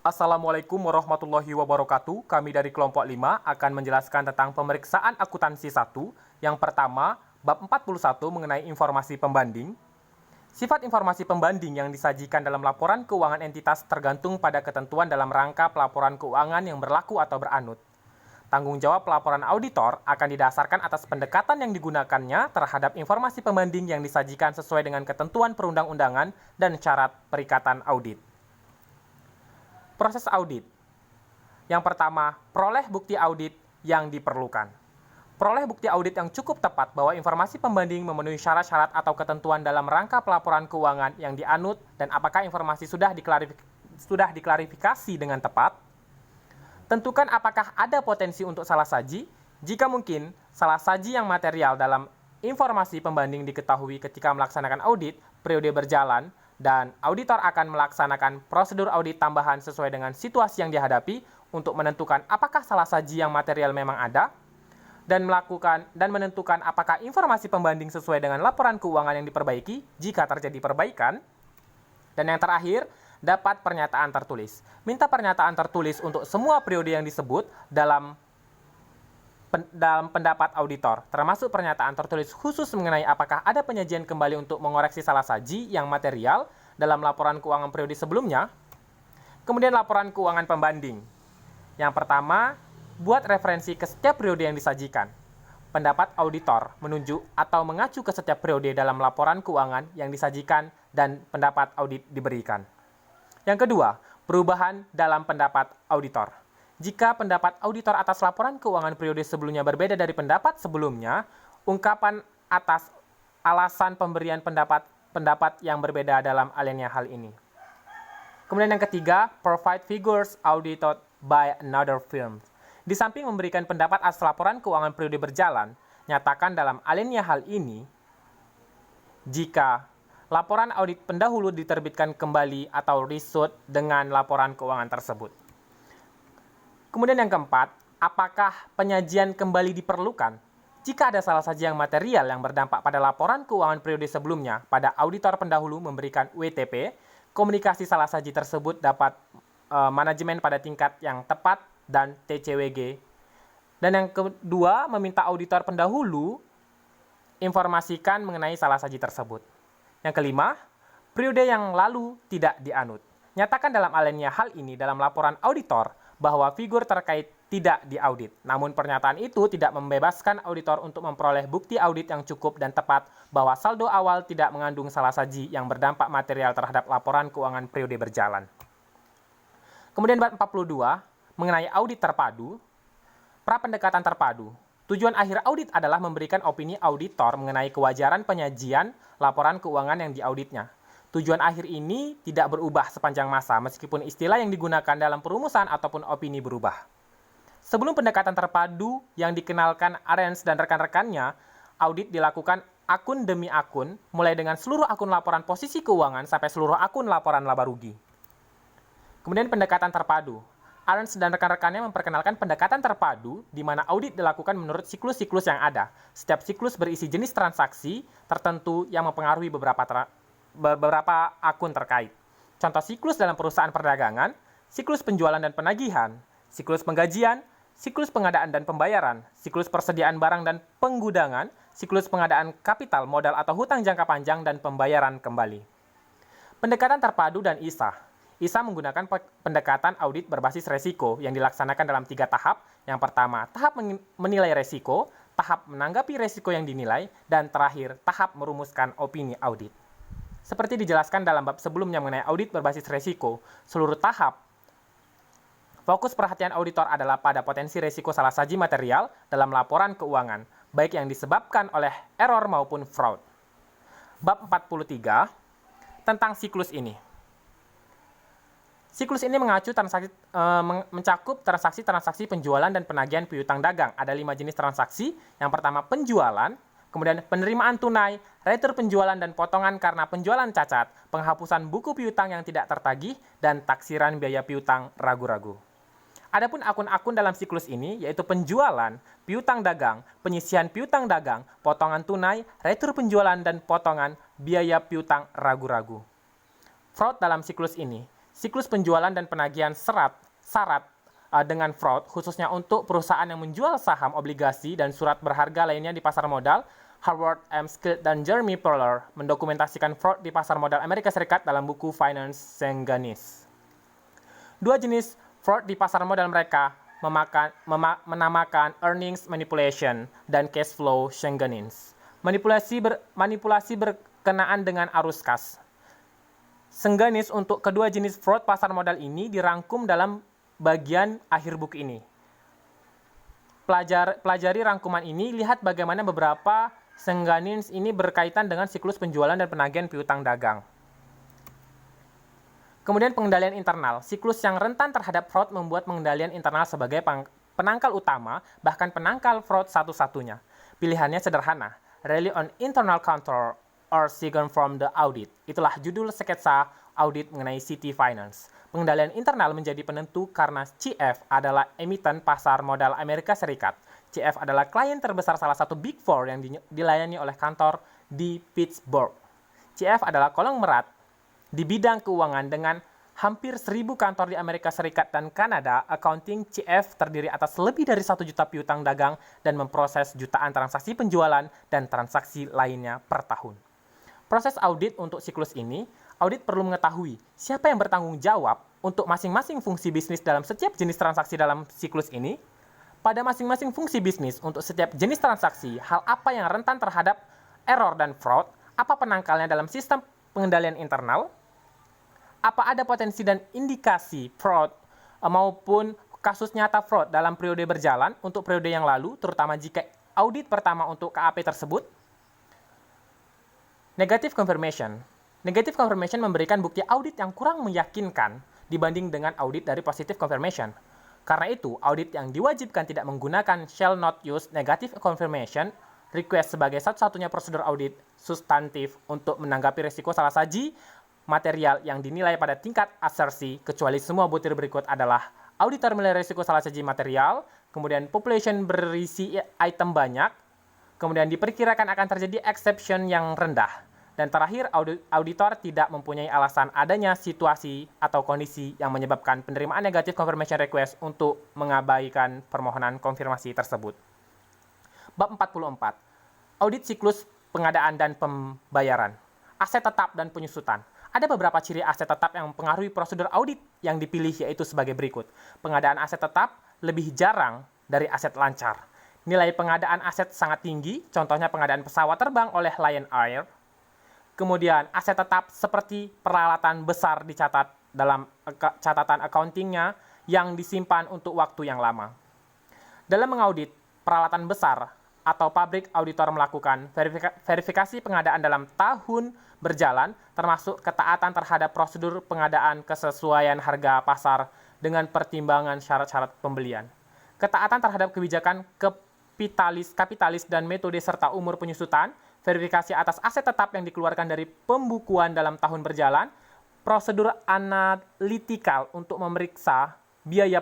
Assalamualaikum warahmatullahi wabarakatuh. Kami dari kelompok 5 akan menjelaskan tentang pemeriksaan akuntansi 1. Yang pertama, bab 41 mengenai informasi pembanding. Sifat informasi pembanding yang disajikan dalam laporan keuangan entitas tergantung pada ketentuan dalam rangka pelaporan keuangan yang berlaku atau beranut. Tanggung jawab pelaporan auditor akan didasarkan atas pendekatan yang digunakannya terhadap informasi pembanding yang disajikan sesuai dengan ketentuan perundang-undangan dan syarat perikatan audit. Proses audit. Yang pertama, peroleh bukti audit yang diperlukan. Peroleh bukti audit yang cukup tepat bahwa informasi pembanding memenuhi syarat-syarat atau ketentuan dalam rangka pelaporan keuangan yang dianut dan apakah informasi sudah diklarifikasi dengan tepat. Tentukan apakah ada potensi untuk salah saji. Jika mungkin, salah saji yang material dalam informasi pembanding diketahui ketika melaksanakan audit periode berjalan, dan auditor akan melaksanakan prosedur audit tambahan sesuai dengan situasi yang dihadapi untuk menentukan apakah salah saji yang material memang ada dan menentukan apakah informasi pembanding sesuai dengan laporan keuangan yang diperbaiki jika terjadi perbaikan. Dan yang terakhir, dapat pernyataan tertulis. Minta pernyataan tertulis untuk semua periode yang disebut dalam pendapat auditor, termasuk pernyataan tertulis khusus mengenai apakah ada penyajian kembali untuk mengoreksi salah saji yang material dalam laporan keuangan periode sebelumnya. Kemudian laporan keuangan pembanding. Yang pertama, buat referensi ke setiap periode yang disajikan. Pendapat auditor menunjuk atau mengacu ke setiap periode dalam laporan keuangan yang disajikan dan pendapat audit diberikan. Yang kedua, perubahan dalam pendapat auditor. Jika pendapat auditor atas laporan keuangan periode sebelumnya berbeda dari pendapat sebelumnya, ungkapan atas alasan pemberian pendapat yang berbeda dalam alinea hal ini. Kemudian yang ketiga, provide figures audited by another firm. Di samping memberikan pendapat atas laporan keuangan periode berjalan, nyatakan dalam alinea hal ini, jika laporan audit pendahulu diterbitkan kembali atau reshoot dengan laporan keuangan tersebut. Kemudian yang keempat, apakah penyajian kembali diperlukan? Jika ada salah saji yang material yang berdampak pada laporan keuangan periode sebelumnya, pada auditor pendahulu memberikan WTP, komunikasi salah saji tersebut dapat manajemen pada tingkat yang tepat dan TCWG. Dan yang kedua, meminta auditor pendahulu informasikan mengenai salah saji tersebut. Yang kelima, periode yang lalu tidak dianut. Nyatakan dalam alinea hal ini dalam laporan auditor bahwa figur terkait tidak diaudit. Namun pernyataan itu tidak membebaskan auditor untuk memperoleh bukti audit yang cukup dan tepat bahwa saldo awal tidak mengandung salah saji yang berdampak material terhadap laporan keuangan periode berjalan. Kemudian bab 42 mengenai audit terpadu, pra-pendekatan terpadu. Tujuan akhir audit adalah memberikan opini auditor mengenai kewajaran penyajian laporan keuangan yang diauditnya. Tujuan akhir ini tidak berubah sepanjang masa meskipun istilah yang digunakan dalam perumusan ataupun opini berubah. Sebelum pendekatan terpadu yang dikenalkan Arens dan rekan-rekannya, audit dilakukan akun demi akun, mulai dengan seluruh akun laporan posisi keuangan sampai seluruh akun laporan laba rugi. Kemudian pendekatan terpadu. Arens dan rekan-rekannya memperkenalkan pendekatan terpadu di mana audit dilakukan menurut siklus-siklus yang ada. Setiap siklus berisi jenis transaksi tertentu yang mempengaruhi beberapa akun terkait. Contoh siklus dalam perusahaan perdagangan, siklus penjualan dan penagihan, siklus penggajian, siklus pengadaan dan pembayaran, siklus persediaan barang dan penggudangan, siklus pengadaan kapital modal atau hutang jangka panjang dan pembayaran kembali. Pendekatan terpadu dan ISA. ISA menggunakan pendekatan audit berbasis resiko yang dilaksanakan dalam 3 tahap. Yang pertama, tahap menilai resiko, tahap menanggapi resiko yang dinilai, dan terakhir, tahap merumuskan opini audit. Seperti dijelaskan dalam bab sebelumnya mengenai audit berbasis resiko, seluruh tahap fokus perhatian auditor adalah pada potensi resiko salah saji material dalam laporan keuangan, baik yang disebabkan oleh error maupun fraud. Bab 43 tentang siklus ini. Siklus ini mencakup transaksi-transaksi penjualan dan penagihan piutang dagang. Ada 5 jenis transaksi. Yang pertama penjualan, kemudian penerimaan tunai, retur penjualan dan potongan karena penjualan cacat, penghapusan buku piutang yang tidak tertagih, dan taksiran biaya piutang ragu-ragu. Adapun akun-akun dalam siklus ini yaitu penjualan, piutang dagang, penyisihan piutang dagang, potongan tunai, retur penjualan dan potongan biaya piutang ragu-ragu. Fraud dalam siklus ini. siklus penjualan dan penagihan syarat dengan fraud, khususnya untuk perusahaan yang menjual saham, obligasi, dan surat berharga lainnya di pasar modal. Howard M. Skills dan Jeremy Perler mendokumentasikan fraud di pasar modal Amerika Serikat dalam buku Finance Shenanigans. Dua jenis fraud di pasar modal mereka menamakan earnings manipulation dan cash flow shenanigans. Manipulasi berkenaan dengan arus kas. Shenanigans untuk kedua jenis fraud pasar modal ini dirangkum dalam bagian akhir buku ini. Pelajari rangkuman ini, lihat bagaimana beberapa shenanigans ini berkaitan dengan siklus penjualan dan penagihan piutang dagang. Kemudian pengendalian internal. Siklus yang rentan terhadap fraud membuat pengendalian internal sebagai penangkal utama, bahkan penangkal fraud satu-satunya. Pilihannya sederhana, rely on internal control or sigon from the audit. Itulah judul sketsa audit mengenai City Finance. Pengendalian internal menjadi penentu karena CF adalah emiten pasar modal Amerika Serikat. CF adalah klien terbesar salah satu Big Four yang dilayani oleh kantor di Pittsburgh. CF adalah konglomerat di bidang keuangan dengan hampir 1.000 kantor di Amerika Serikat dan Kanada. Accounting CF terdiri atas lebih dari 1 juta piutang dagang dan memproses jutaan transaksi penjualan dan transaksi lainnya per tahun. Proses audit untuk siklus ini, audit perlu mengetahui siapa yang bertanggung jawab untuk masing-masing fungsi bisnis dalam setiap jenis transaksi dalam siklus ini. Pada masing-masing fungsi bisnis untuk setiap jenis transaksi, hal apa yang rentan terhadap error dan fraud, apa penangkalnya dalam sistem pengendalian internal, apa ada potensi dan indikasi fraud maupun kasus nyata fraud dalam periode berjalan untuk periode yang lalu, terutama jika audit pertama untuk KAP tersebut. Negative confirmation. Negative confirmation memberikan bukti audit yang kurang meyakinkan dibanding dengan audit dari positive confirmation. Karena itu, audit yang diwajibkan tidak menggunakan shall not use negative confirmation request sebagai satu-satunya prosedur audit substantif untuk menanggapi risiko salah saji material yang dinilai pada tingkat asersi, kecuali semua butir berikut adalah auditor menilai risiko salah saji material, kemudian population berisi item banyak, kemudian diperkirakan akan terjadi exception yang rendah, dan terakhir auditor tidak mempunyai alasan adanya situasi atau kondisi yang menyebabkan penerimaan negative confirmation request untuk mengabaikan permohonan konfirmasi tersebut. Bab 44. Audit siklus pengadaan dan pembayaran. Aset tetap dan penyusutan. Ada beberapa ciri aset tetap yang mempengaruhi prosedur audit yang dipilih, yaitu sebagai berikut. Pengadaan aset tetap lebih jarang dari aset lancar. Nilai pengadaan aset sangat tinggi, contohnya pengadaan pesawat terbang oleh Lion Air. Kemudian aset tetap seperti peralatan besar dicatat dalam catatan accountingnya yang disimpan untuk waktu yang lama. Dalam mengaudit peralatan besar atau pabrik, auditor melakukan verifikasi pengadaan dalam tahun berjalan, termasuk ketaatan terhadap prosedur pengadaan, kesesuaian harga pasar dengan pertimbangan syarat-syarat pembelian, ketaatan terhadap kebijakan kapitalis dan metode serta umur penyusutan, verifikasi atas aset tetap yang dikeluarkan dari pembukuan dalam tahun berjalan, prosedur analitikal untuk memeriksa biaya